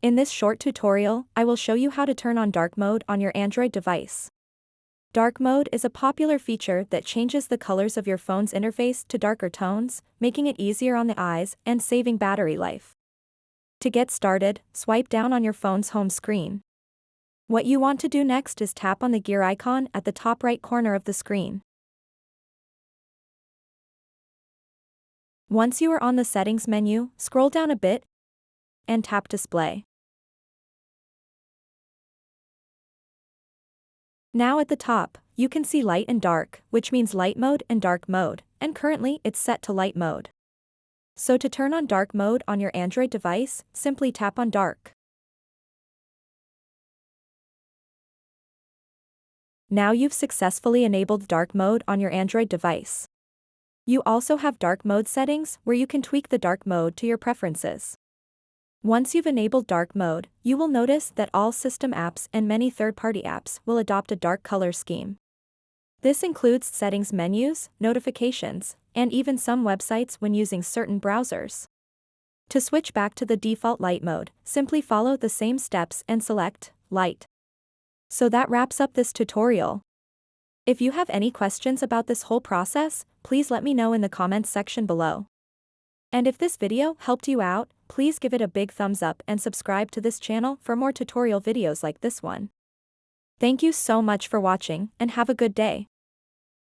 In this short tutorial, I will show you how to turn on dark mode on your Android device. Dark mode is a popular feature that changes the colors of your phone's interface to darker tones, making it easier on the eyes and saving battery life. To get started, swipe down on your phone's home screen. What you want to do next is tap on the gear icon at the top right corner of the screen. Once you are on the settings menu, scroll down a bit and tap display. Now at the top, you can see light and dark, which means light mode and dark mode, and currently it's set to light mode. So to turn on dark mode on your Android device, simply tap on dark. Now you've successfully enabled dark mode on your Android device. You also have dark mode settings where you can tweak the dark mode to your preferences. Once you've enabled dark mode, you will notice that all system apps and many third-party apps will adopt a dark color scheme. This includes settings menus, notifications, and even some websites when using certain browsers. To switch back to the default light mode, simply follow the same steps and select light. So that wraps up this tutorial. If you have any questions about this whole process, please let me know in the comments section below. And if this video helped you out, please give it a big thumbs up and subscribe to this channel for more tutorial videos like this one. Thank you so much for watching and have a good day.